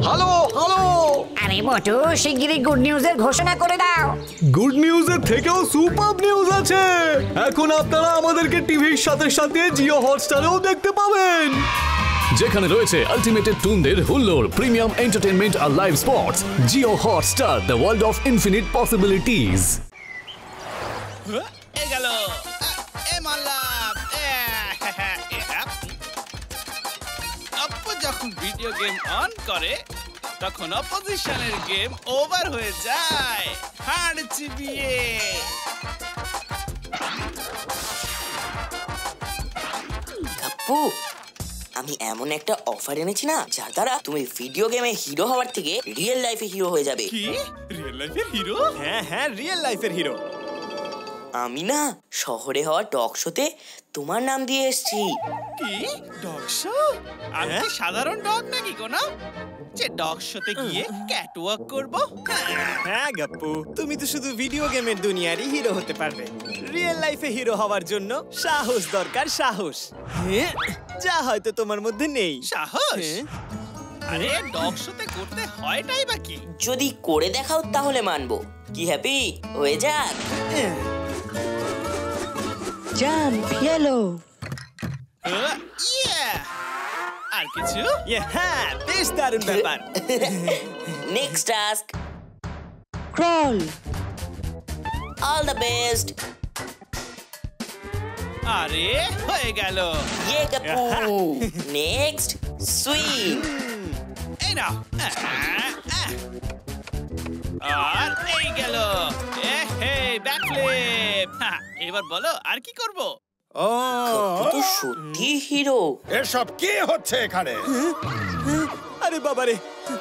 Hello hello, আরে মোটু শিগগিরই good নিউজের ঘোষণা করে দাও। গুড নিউজের থেকেও সুপার নিউজ আছে। এখন আপনারা আমাদেরকে টিভির সাথে সাথে জিও হটস্টারেও দেখতে পাবেন, যেখানে রয়েছে আলটিমেটেড টুনদের হুল্লোর, প্রিমিয়াম এন্টারটেইনমেন্ট আর live sports. Jio Hotstar, the world of infinite possibilities. যখন ভিডিও গেম অন করে তখন অপোজিশনের গেম ওভার হয়ে যায়। হাড় চিবিয়ে কাপ্পু, আমি এমন একটা অফার এনেছি না, যার দ্বারা তুমি ভিডিও গেমে হিরো হওয়ার থেকে রিয়েল লাইফে হিরো হয়ে যাবে। কি রিয়েল লাইফের হিরো? হ্যাঁ রিয়েল লাইফের হিরো। আমি না শহরে হওয়া টক শোতে তোমার নাম দিয়ে এসেছি। কি ডগ শো? আমি কি সাধারণ ডগ নাকি কোনো যে ডগ শোতে গিয়ে ক্যাটওয়াক করব? হ্যাঁ গাপ্পু, তুমি তো শুধু ভিডিও গেমের দুনিয়ারই হিরো হতে পারবে। রিয়েল লাইফে হিরো হওয়ার জন্য সাহস দরকার, সাহস, যা হয়তো তোমার মধ্যে নেই। সাহস? আরে ডগ শোতে করতে হয়টাই বা কি? যদি করে দেখাও তাহলে মানবো। কি হ্যাপি হয়ে যাক। Jump yellow. আর কিছু? হ্যাঁ, বেশ দারুণ ব্যাপার। Next task crawl. All the best. আরে হয়ে গেল। ইয়ে কাপ্পু। Next swim. এই নাও। আর এই গেল। ব্যাকফ্লিপ। এবার বলো আর কি করব? কাপ্পু তো সত্যি হিরো। এসব কি হচ্ছে এখানে? আরে বাবারে,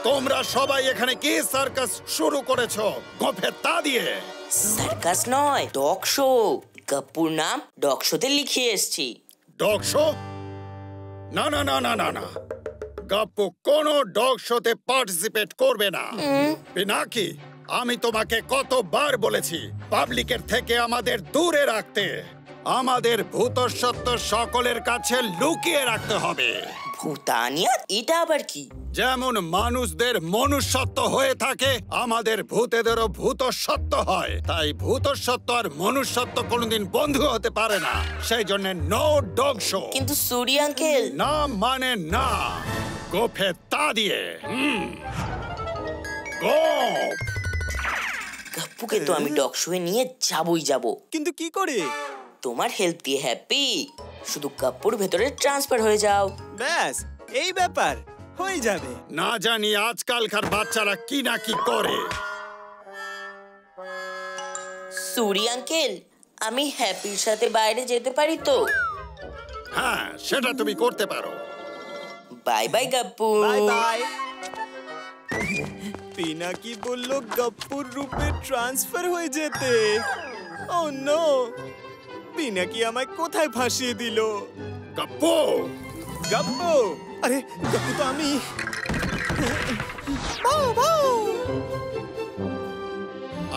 তোমরা সবাই এখানে কি সার্কাস শুরু করেছো? গোফের তা দিয়ে। সার্কাস নয়, ডগ শো। কাপ্পুর নাম ডগ শোতে লিখিয়ে এসেছি। Dog show? না না না না না না, গাপ্পু কোনো ডগ শোতে পার্টিসিপেট করবে না। পিনাকি, আমি তোমাকে কতবার বলেছি পাবলিকের থেকে আমাদের দূরে রাখতে। আমাদের ভূতসত্ত্ব সকলের কাছে লুকিয়ে রাখতে হবে। ভূতানিয়া? এটা আবার কি? যেমন মানুষদের মনুষ্যত্ব হয়ে থাকে, আমাদের ভূতেদেরও ভূতসত্ত্ব হয়। তাই ভূতসত্ত্ব আর মনুষ্যত্ব কোনোদিন বন্ধু হতে পারে না। সেই জন্য নো ডগ শো। কিন্তু সুরি আঙ্কেল। না মানে না, গোফে তা দিয়ে। গোফ। কাপ্পুকে তো আমি ডগ শোয়ে নিয়ে যাবই যাব। কিন্তু কি করে? তোমার হেল্প দিয়ে হ্যাপি। শুধু কাপ্পুর ভেতরে ট্রান্সফার হয়ে যাও। ব্যাস এই ব্যাপার, হয়ে যাবে। না জানি আজকালকার বাচ্চারা কি না কি করে। সুরি আঙ্কেল, আমি হ্যাপির সাথে বাইরে যেতে পারি তো? হ্যাঁ, সেটা তুমি করতে পারো। Bye bye Kappu. Bye bye. Pinaki বলল গাপ্পুর রূপে ট্রান্সফার হয়ে যেতে। ও নো, পিনাকি আমায় কোথায় ফাঁসিয়ে দিল? গাপ্পু। গাপ্পু, আরে গাপ্পু তো আমি।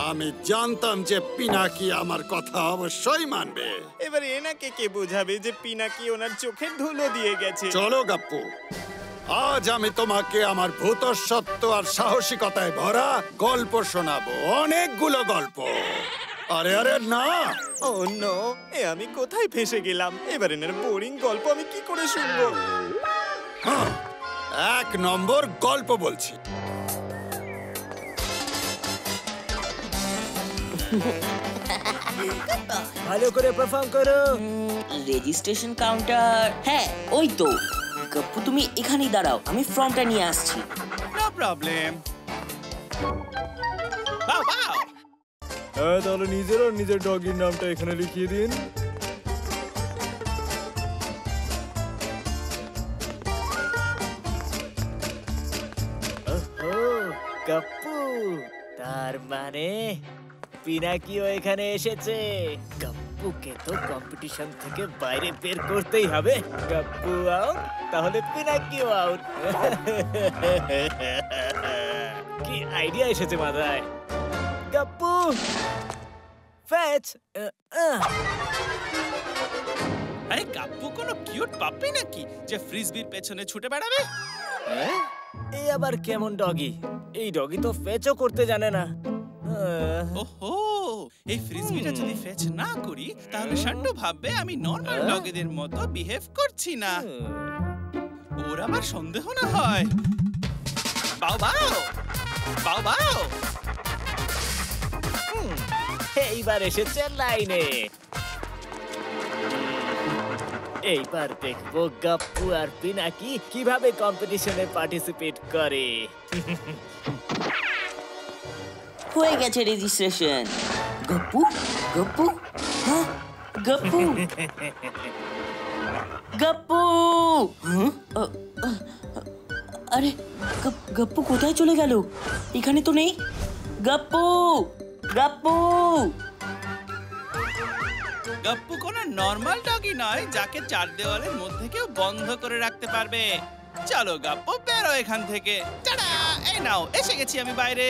আমি জানতাম যে পিনাকি আমার কথা অবশ্যই মানবে। এবার এনাকে কে বোঝাবে যে পিনাকি ওনার চোখের ধুলো দিয়ে গেছে? চলো গাপ্পু, আজ আমি তোমাকে আমার ভূতসত্ত্ব আর সাহসিকতায় ভরা গল্প শোনাবো। অনেকগুলো গল্প। আরে আরে না। ও নো, এ আমি কোথায় ফেসে গেলাম? এবার এনার বোরিং গল্প আমি কি করে শুনবো? হ্যাঁ, 1 নম্বর গল্প বলছি। ভালো করে পারফর্ম করো। Registration counter. হ্যাঁ ওই তো। কাপ্পু তুমি এখানেই দাঁড়াও, আমি ফর্মটা নিয়ে আসছি। No problem. তাহলে নিজের ডগির নামটা এখানে লিখিয়ে দিন। কাপ্পু, তার মানে পিনাকিও এখানে এসেছে। কাপ্পুকে তো কম্পিটিশন থেকে বাইরে বের করতেই হবে। কাপ্পু আউট, তাহলে পিনাকিও আউট। কি আইডিয়া এসেছে মাথায়। কাপ্পু ফ্যাচ। আরে কাপ্পু কোনো কিউট পাপ্পি নাকি যে ফ্রিজবির পেছনে ছুটে বেড়াবে? এই আবার কেমন ডগি? এই ডগি তো ফেচও করতে জানে না। ওহো, এই ফ্রিসবিটা যদি ফেচ না করি তাহলে শান্টু ভাববে আমি নরমাল ডগিদের মতো বিহেভ করছি না। ওর আবার সন্দেহ না হয়। বাও বাও বাও বাও। এইবার এসেছে লাইনে। এইবার দেখবো গাপ্পু আর পিনাকি কিভাবে কম্পিটিশনে পার্টিসিপেট করে। হয়ে গেছে রেজিস্ট্রেশন। গপ্পু গপ্পু, হ্যাঁ গপ্পু গপ্পু। আরে গপ্পু কোথায় চলে গেল? এখানে তো নেই। গপ্পু গপ্পু। গপ্পু কোনো নরমাল ডগি নয় যাকে চার দেওয়ালের মধ্যে কেউ বন্ধ করে রাখতে পারবে। চলো গপ্পু বেরো এখান থেকে। টাটা, এই নাও এসে গেছি আমি বাইরে।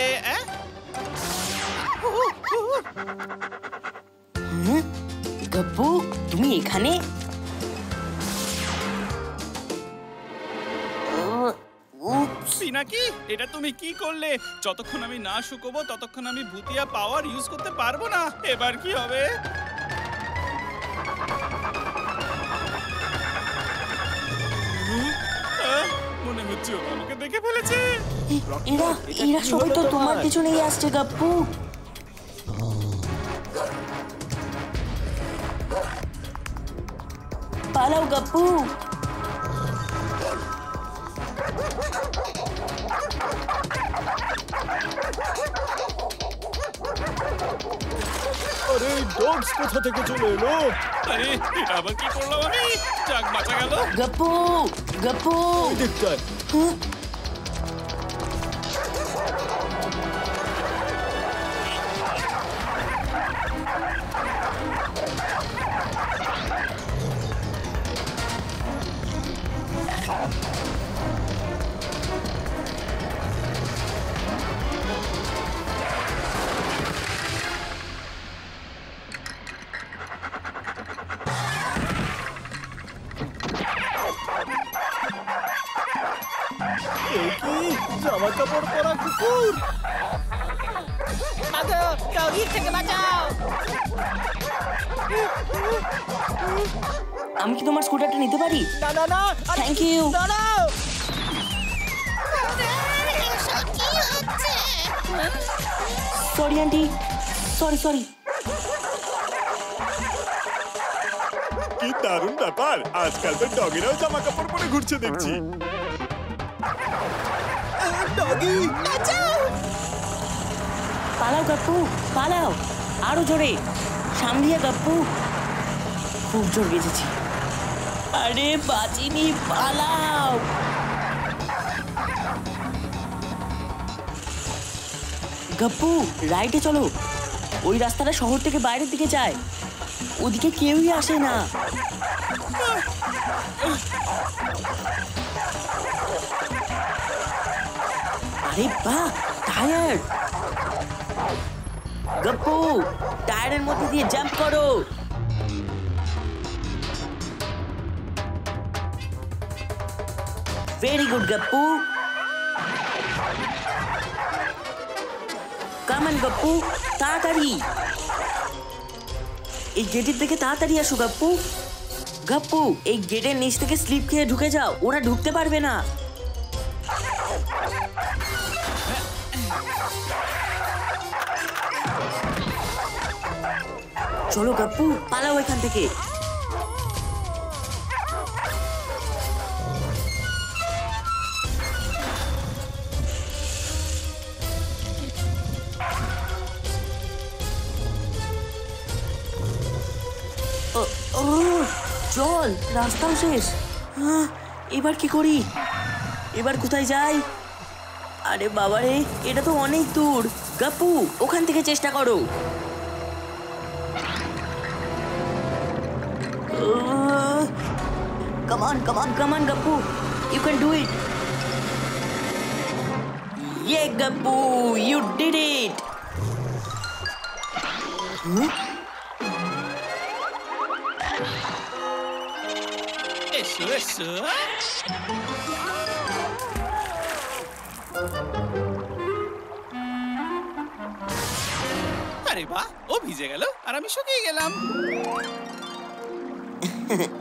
গপ্পু তুমি এখানে? পিনাকি, এটা তুমি কি করলে? যতক্ষণ আমি না শুকোবো ততক্ষণ আমি ভুতিয়া পাওয়ার ইউজ করতে পারবো না। এবার কি হবে? মনে হচ্ছে ও আমাকে দেখে ফেলেছে। এরা সবাই তো তোমার পিছনেই আসছে গপ্পু। পালাও গপ্পু। আরে ডগস কোথা থেকে চলে এলো? আরে এটা আবার কি করলাম আমি? যাক বাঁচা গেল। গপ্পু গপ্পু। দেখটায় জামা কাপড় পরা কুকুর। আমি কি তোমার স্কুটারটা নিতে পারি? না না না, থ্যাংক ইউ। দাঁড়াও। Sorry aunty, sorry sorry. কি দারুণ ব্যাপার, আজকাল তো ডগিরাও জামা কাপড় পরে ঘুরছে দেখছি। ডগি পালাও গপ্পু পালাও, আরো জোরে সামলিয়ে গপ্পু। খুব জোর বেজেছি। আরে বাঁচিনি, পালাও। গপ্পু রাইটে চলো, ওই রাস্তাটা শহর থেকে বাইরের দিকে যায়, ওদিকে কেউই আসে না। আরে বাহ, টায়ার। গপ্পু টায়ারের মধ্যে দিয়ে জাম্প করো। Very good Gappu. Come on Gappu, তাড়াতাড়ি এই গেটের দিকে তাড়াতাড়ি আসো গপ্পু। গপ্পু এই গেটের নিচ থেকে স্লিপ খেয়ে ঢুকে যাও, ওরা ঢুকতে পারবে না। চলো গপ্পু পালাও এখান থেকে। চল, রাস্তাও শেষ। এবার কি করি? এবার কোথায় যাই? আরে বাবারে, এটা তো অনেক দূর। গপ্পু ওখান থেকে চেষ্টা করো। Come on, come on, come on, Gappu. You can do it. Yeah, Gappu, you did it. এসো এসো। আরে বাহ, ও ভিজে গেল আর আমি শুকিয়ে গেলাম।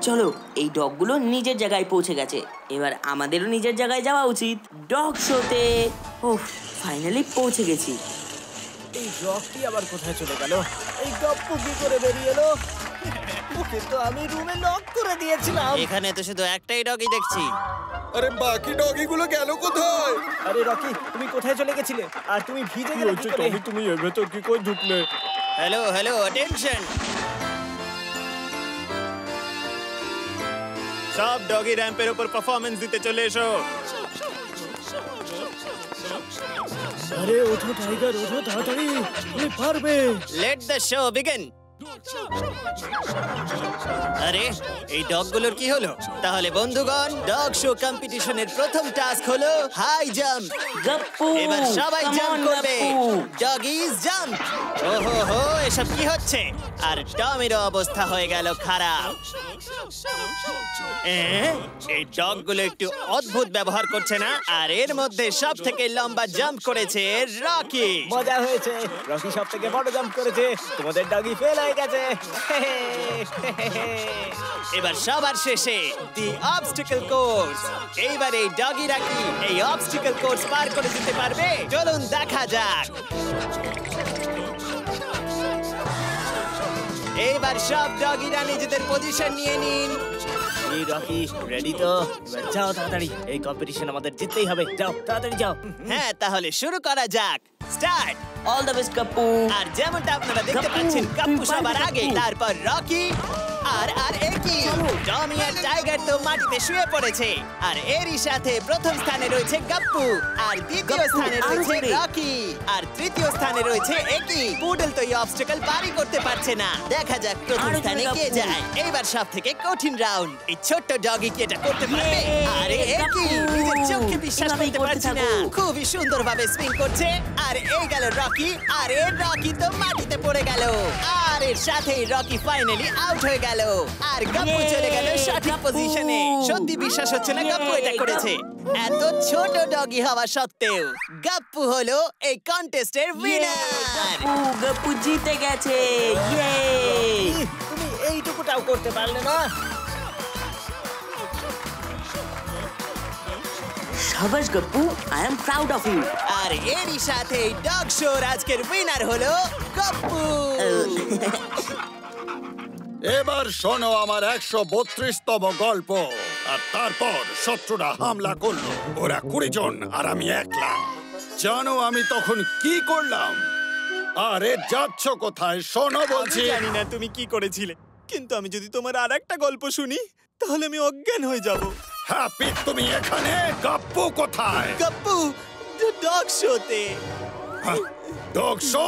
চলো, এই ডগগুলো নিজের জায়গায় পৌঁছে গেছে, এবার আমাদেরও নিজের জায়গায় যাওয়া উচিত, ডগ শোতে। ওহ, ফাইনালি পৌঁছে গেছি। এই ডগটি আবার কোথায় চলে গেল? এই গপ্পু কি করে বেরিয়ে এলো? ওকে তো আমি রুমে লক করে দিয়েছিলাম। এখানে তো শুধু একটাই ডগই দেখছি। আরে বাকি ডগিগুলো গেল কোথায়? আরে রকি, তুমি কোথায় চলে গেছিলে? আর তুমি ভিজে গেলে কি করে? তুমি এর ভেতর কি করে ঢুকলে? Hello hello, attention! সব ডগি র্যাম্পের উপর পারফরম্যান্স দিতে চলে এসো। আরে ওঠো টাইগার, ওঠো তাড়াতাড়ি, তুমি পারবে। Let the show begin. আরে এই ডগগুলোর কি হলো? তাহলে বন্ধুগণ, ডগ শো কম্পিটিশনের প্রথম টাস্ক হলো হাই জাম্প। গপ্পু, এবার সবাই come জাম্প on, করবে। গপ্পু। ডগিজ জাম্প। ওহো হো, এসব কি হচ্ছে? আর টমেরও অবস্থা হয়ে গেল খারাপ। এই ডগগুলো একটু অদ্ভুত ব্যবহার করছে না? আর এর মধ্যে সব থেকে লম্বা জাম্প করেছে রকি। মজা হয়েছে, রকি সব থেকে বড় জাম্প করেছে, তোমাদের ডগি ফেল হয়ে গেছে। এবার সবার শেষে দি অবস্টিকল কোর্স। এইবার এই ডগিরা কি এই অবস্টিকল কোর্স পার করে দিতে পারবে? চলুন দেখা যাক। এইবার সব ডগিরা নিজেদের পজিশন নিয়ে নিন। এই রকি রেডি তো? এবার যাও তাড়াতাড়ি, এই কম্পিটিশন আমাদের জিততেই হবে। যাও তাড়াতাড়ি যাও। হ্যাঁ, তাহলে শুরু করা যাক। Start. All the best Gappu. আর যেমনটা আপনারা দেখতে গপ্পু, পাচ্ছেন, কাপ্পু তুমি সবার পারবে, আগে, গপ্পু। তারপর রকি, আর একই টমি আর টাইগার তো মাটিতে শুয়ে পড়েছে। আর এরই সাথে প্রথম স্থানে রয়েছে গাপ্পু, আর দ্বিতীয় গপ্পু, স্থানে আরো রয়েছে জোরে। রকি, আর তৃতীয় স্থানে রয়েছে একই। পুডল তো এই অবস্টাকল পারই করতে পারছে না। দেখা যাক প্রথম আরো জোরে, স্থানে কে গপ্পু। যায়। এইবার সব থেকে কঠিন রাউন্ড। এই ছোট্ট ডগি কি এটা করতে পারবে? Yay! আরে একই গপ্পু, নিজের চোখকে বিশ্বাস এভাবেই করতে করতে পারছি না। থাকো। খুবই সুন্দরভাবে সুইং করছে। আর এই গেল রকি, আর এর রকি তো মাটিতে পড়ে গেল। আর এর সাথেই রকি ফাইনালি আউট হয়ে গেল। আর গাপ্পু Yay! চলে গেল সঠিক গাপ্পু! পজিশনে। সত্যি বিশ্বাস হচ্ছে না গাপ্পু এটা Yay! করেছে। এত ছোট ডগি হওয়া সত্ত্বেও গাপ্পু হলো এই কন্টেস্টের উইনার। গপ্পু, গপ্পু জিতে গেছে। ইয়ে! তুমি এইটুকুটাও করতে পারলে না? সাবাস Gappu, I am proud of you. আর এরই সাথে ডগ শোর আজকের উইনার হলো গাপ্পু। এবার শোনো আমার 132তম গল্প। আর তারপর শত্রুরা হামলা করলো। ওরা 20 জন আর আমি একলা। জানো আমি তখন কি করলাম? আরে যাচ্ছ কোথায়? শোনো বলছি। আমি জানি না তুমি কি করেছিলে, কিন্তু আমি যদি তোমার আরেকটা গল্প শুনি তাহলে আমি অজ্ঞান হয়ে যাব। হ্যাপি তুমি এখানে? গাপ্পু কোথায়? গাপ্পু ডগ শোতে। Dog show?